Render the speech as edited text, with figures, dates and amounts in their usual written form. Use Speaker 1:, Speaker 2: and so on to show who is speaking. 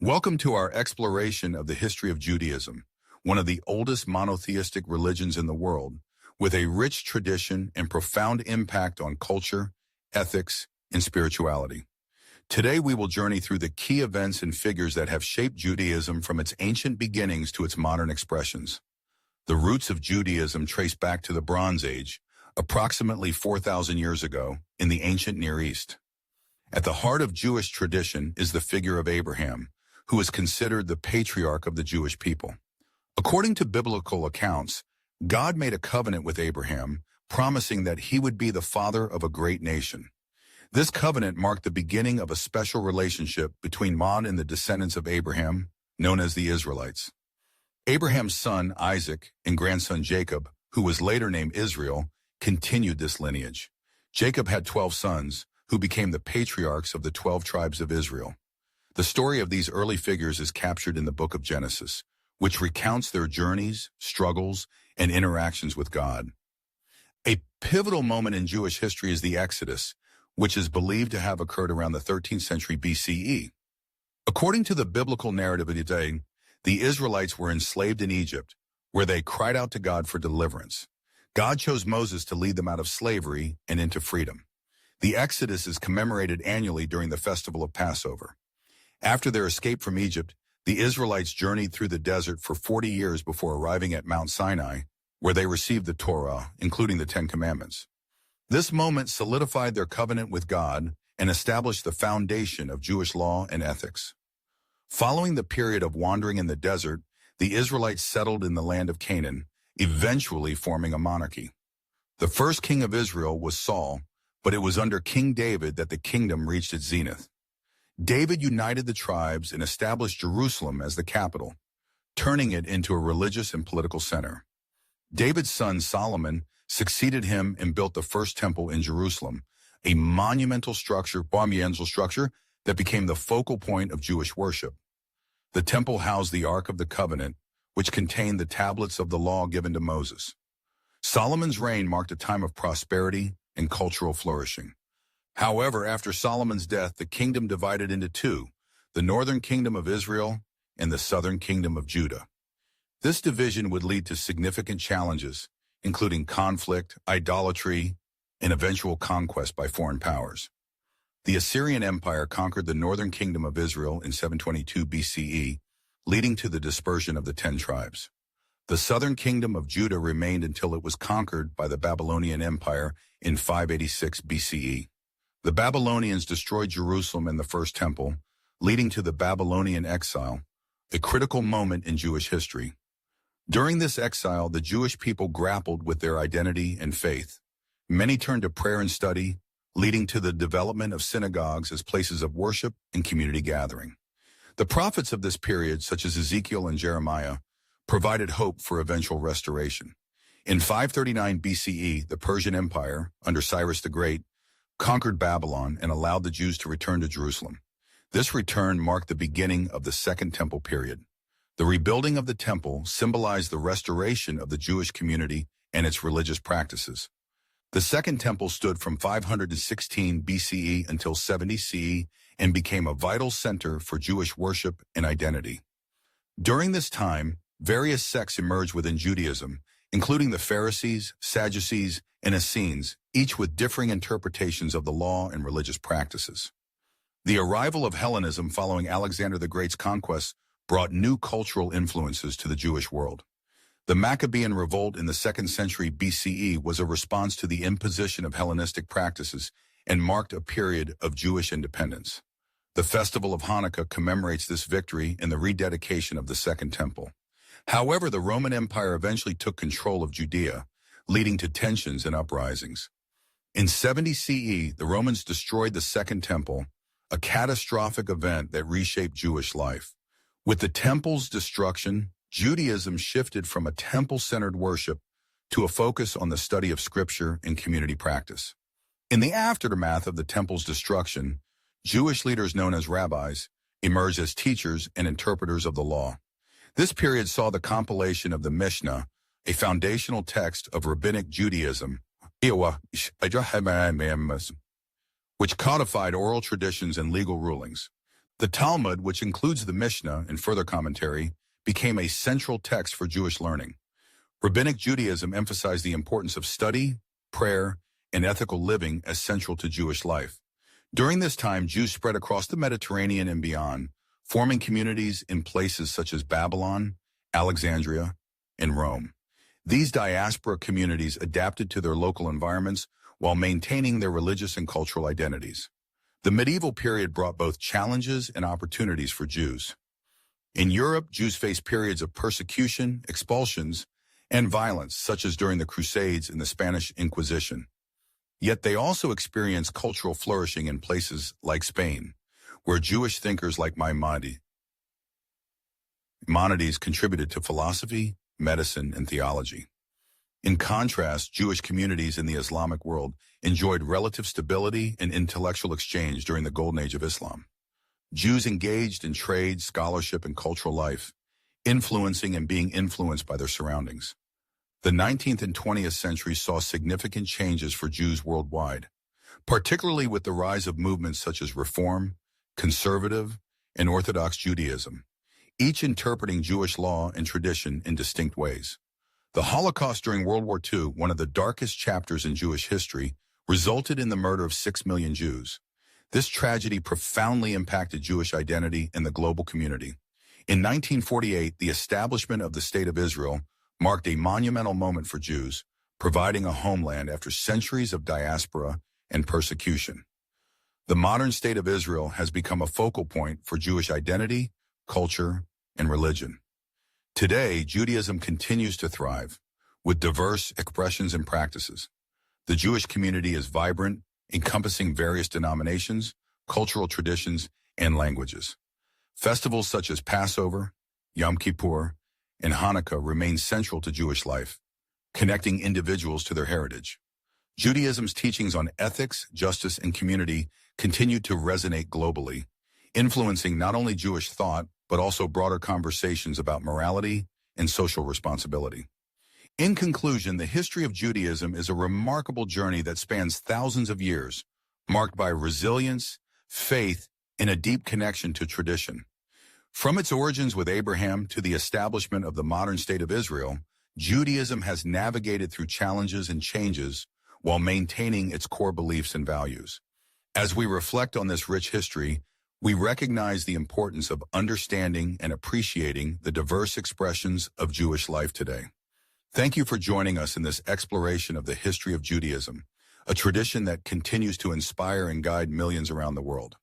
Speaker 1: Welcome to our exploration of the history of Judaism, one of the oldest monotheistic religions in the world, with a rich tradition and profound impact on culture, ethics, and spirituality. Today we will journey through the key events and figures that have shaped Judaism from its ancient beginnings to its modern expressions. The roots of Judaism trace back to the Bronze Age, approximately 4,000 years ago, in the ancient Near East. At the heart of Jewish tradition is the figure of Abraham, who is considered the patriarch of the Jewish people. According to biblical accounts, God made a covenant with Abraham, promising that he would be the father of a great nation. This covenant marked the beginning of a special relationship between God and the descendants of Abraham, known as the Israelites. Abraham's son Isaac and grandson Jacob, who was later named Israel, continued this lineage. Jacob had 12 sons, who became the patriarchs of the 12 tribes of Israel. The story of these early figures is captured in the book of Genesis, which recounts their journeys, struggles, and interactions with God. A pivotal moment in Jewish history is the Exodus, which is believed to have occurred around the 13th century BCE. According to the biblical narrative of the day, the Israelites were enslaved in Egypt, where they cried out to God for deliverance. God chose Moses to lead them out of slavery and into freedom. The Exodus is commemorated annually during the festival of Passover. After their escape from Egypt, the Israelites journeyed through the desert for 40 years before arriving at Mount Sinai, where they received the Torah, including the Ten Commandments. This moment solidified their covenant with God and established the foundation of Jewish law and ethics. Following the period of wandering in the desert, the Israelites settled in the land of Canaan, eventually forming a monarchy. The first king of Israel was Saul, but it was under King David that the kingdom reached its zenith. David united the tribes and established Jerusalem as the capital, turning it into a religious and political center. David's son Solomon succeeded him and built the first temple in Jerusalem, a monumental structure that became the focal point of Jewish worship. The temple housed the Ark of the Covenant, which contained the tablets of the law given to Moses. Solomon's reign marked a time of prosperity and cultural flourishing. However, after Solomon's death, the kingdom divided into two, the northern kingdom of Israel and the southern kingdom of Judah. This division would lead to significant challenges, including conflict, idolatry, and eventual conquest by foreign powers. The Assyrian Empire conquered the northern kingdom of Israel in 722 BCE, leading to the dispersion of the 10 tribes. The southern kingdom of Judah remained until it was conquered by the Babylonian Empire in 586 BCE. The Babylonians destroyed Jerusalem and the First Temple, leading to the Babylonian exile, a critical moment in Jewish history. During this exile, the Jewish people grappled with their identity and faith. Many turned to prayer and study, leading to the development of synagogues as places of worship and community gathering. The prophets of this period, such as Ezekiel and Jeremiah, provided hope for eventual restoration. In 539 BCE, the Persian Empire, under Cyrus the Great, conquered Babylon and allowed the Jews to return to Jerusalem. This return marked the beginning of the Second Temple period. The rebuilding of the temple symbolized the restoration of the Jewish community and its religious practices. The Second Temple stood from 516 BCE until 70 CE and became a vital center for Jewish worship and identity. During this time, various sects emerged within Judaism, including the Pharisees, Sadducees, and Essenes, each with differing interpretations of the law and religious practices. The arrival of Hellenism following Alexander the Great's conquest brought new cultural influences to the Jewish world. The Maccabean revolt in the 2nd century BCE was a response to the imposition of Hellenistic practices and marked a period of Jewish independence. The festival of Hanukkah commemorates this victory and the rededication of the Second Temple. However, the Roman Empire eventually took control of Judea, leading to tensions and uprisings. In 70 CE, the Romans destroyed the Second Temple, a catastrophic event that reshaped Jewish life. With the temple's destruction, Judaism shifted from a temple-centered worship to a focus on the study of scripture and community practice. In the aftermath of the temple's destruction, Jewish leaders known as rabbis emerged as teachers and interpreters of the law. This period saw the compilation of the Mishnah, a foundational text of rabbinic Judaism, which codified oral traditions and legal rulings. The Talmud, which includes the Mishnah and further commentary, became a central text for Jewish learning. Rabbinic Judaism emphasized the importance of study, prayer, and ethical living as central to Jewish life. During this time, Jews spread across the Mediterranean and beyond, forming communities in places such as Babylon, Alexandria, and Rome. These diaspora communities adapted to their local environments while maintaining their religious and cultural identities. The medieval period brought both challenges and opportunities for Jews. In Europe, Jews faced periods of persecution, expulsions, and violence, such as during the Crusades and the Spanish Inquisition. Yet they also experienced cultural flourishing in places like Spain, where Jewish thinkers like Maimonides contributed to philosophy, medicine, and theology. In contrast, Jewish communities in the Islamic world enjoyed relative stability and intellectual exchange during the Golden Age of Islam. Jews engaged in trade, scholarship, and cultural life, influencing and being influenced by their surroundings. The 19th and 20th centuries saw significant changes for Jews worldwide, particularly with the rise of movements such as Reform, Conservative, and Orthodox Judaism, each interpreting Jewish law and tradition in distinct ways. The Holocaust during World War II, one of the darkest chapters in Jewish history, resulted in the murder of 6 million Jews. This tragedy profoundly impacted Jewish identity in the global community. In 1948, the establishment of the State of Israel marked a monumental moment for Jews, providing a homeland after centuries of diaspora and persecution. The modern State of Israel has become a focal point for Jewish identity, culture, and religion. Today, Judaism continues to thrive, with diverse expressions and practices. The Jewish community is vibrant, encompassing various denominations, cultural traditions, and languages. Festivals such as Passover, Yom Kippur, and Hanukkah remain central to Jewish life, connecting individuals to their heritage. Judaism's teachings on ethics, justice, and community continue to resonate globally, influencing not only Jewish thought, but also broader conversations about morality and social responsibility. In conclusion, the history of Judaism is a remarkable journey that spans thousands of years, marked by resilience, faith, and a deep connection to tradition. From its origins with Abraham to the establishment of the modern State of Israel, Judaism has navigated through challenges and changes while maintaining its core beliefs and values. As we reflect on this rich history, we recognize the importance of understanding and appreciating the diverse expressions of Jewish life today. Thank you for joining us in this exploration of the history of Judaism, a tradition that continues to inspire and guide millions around the world.